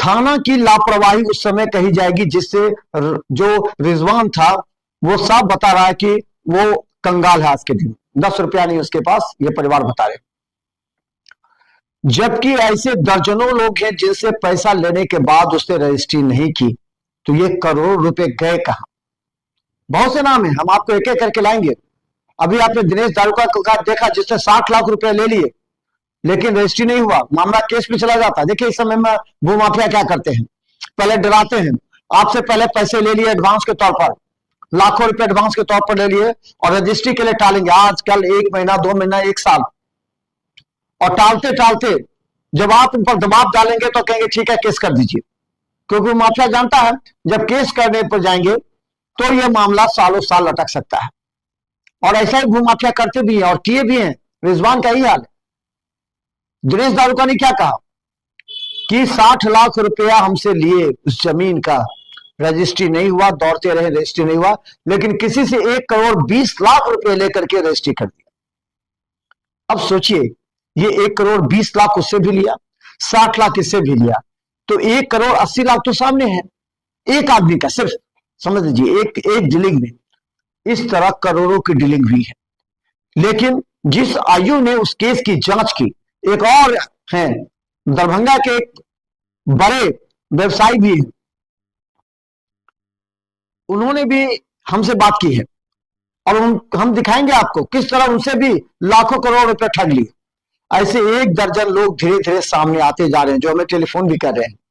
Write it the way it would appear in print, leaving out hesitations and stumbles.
थाना की लापरवाही उस समय कही जाएगी जिससे जो रिजवान था वो साफ बता रहा है कि वो कंगाल है आज के दिन, 10 रुपया नहीं उसके पास, ये परिवार बता रहे। जबकि ऐसे दर्जनों लोग हैं जिनसे पैसा लेने के बाद उसने रजिस्ट्री नहीं की, तो ये करोड़ों रुपए गए कहां? बहुत से नाम है, हम आपको एक एक करके लाएंगे। अभी आपने दिनेश दारुका का देखा जिसने 60 लाख रुपए ले लिए लेकिन रजिस्ट्री नहीं हुआ, मामला केस में चला जाता। देखिए इस समय में भूमाफिया क्या करते हैं, पहले डराते हैं, आपसे पहले पैसे ले लिए एडवांस के तौर पर, लाखों रुपए एडवांस के तौर पर ले लिए और रजिस्ट्री के लिए टालेंगे, आजकल 1 महीना 2 महीना 1 साल, और टालते टालते जब आप उन पर दबाव डालेंगे तो कहेंगे ठीक है केस कर दीजिए, क्योंकि माफिया जानता है जब केस करने पर जाएंगे तो यह मामला सालों साल लटक सकता है। और ऐसा ही भूमाफिया करते भी हैं और किए भी हैं। रिजवान का ही हाल है। दिनेश दारुका ने क्या कहा कि 60 लाख रुपया हमसे लिए उस जमीन का, रजिस्ट्री नहीं हुआ, दौड़ते रहे, रजिस्ट्री नहीं हुआ, लेकिन किसी से 1 करोड़ 20 लाख रुपए लेकर के रजिस्ट्री कर दिया। अब सोचिए, ये 1 करोड़ 20 लाख उससे भी लिया, 60 लाख इससे भी लिया, तो 1 करोड़ 80 लाख तो सामने है एक आदमी का, सिर्फ समझ लीजिए एक डीलिंग में इस तरह करोड़ों की डीलिंग हुई है। लेकिन जिस आयु ने उस केस की जांच की, एक और हैं दरभंगा के एक बड़े व्यवसायी भी हैं, उन्होंने भी हमसे बात की है और हम दिखाएंगे आपको किस तरह उनसे भी लाखों करोड़ रुपए ठग लिए। ऐसे 1 दर्जन लोग धीरे धीरे सामने आते जा रहे हैं जो हमें टेलीफोन भी कर रहे हैं।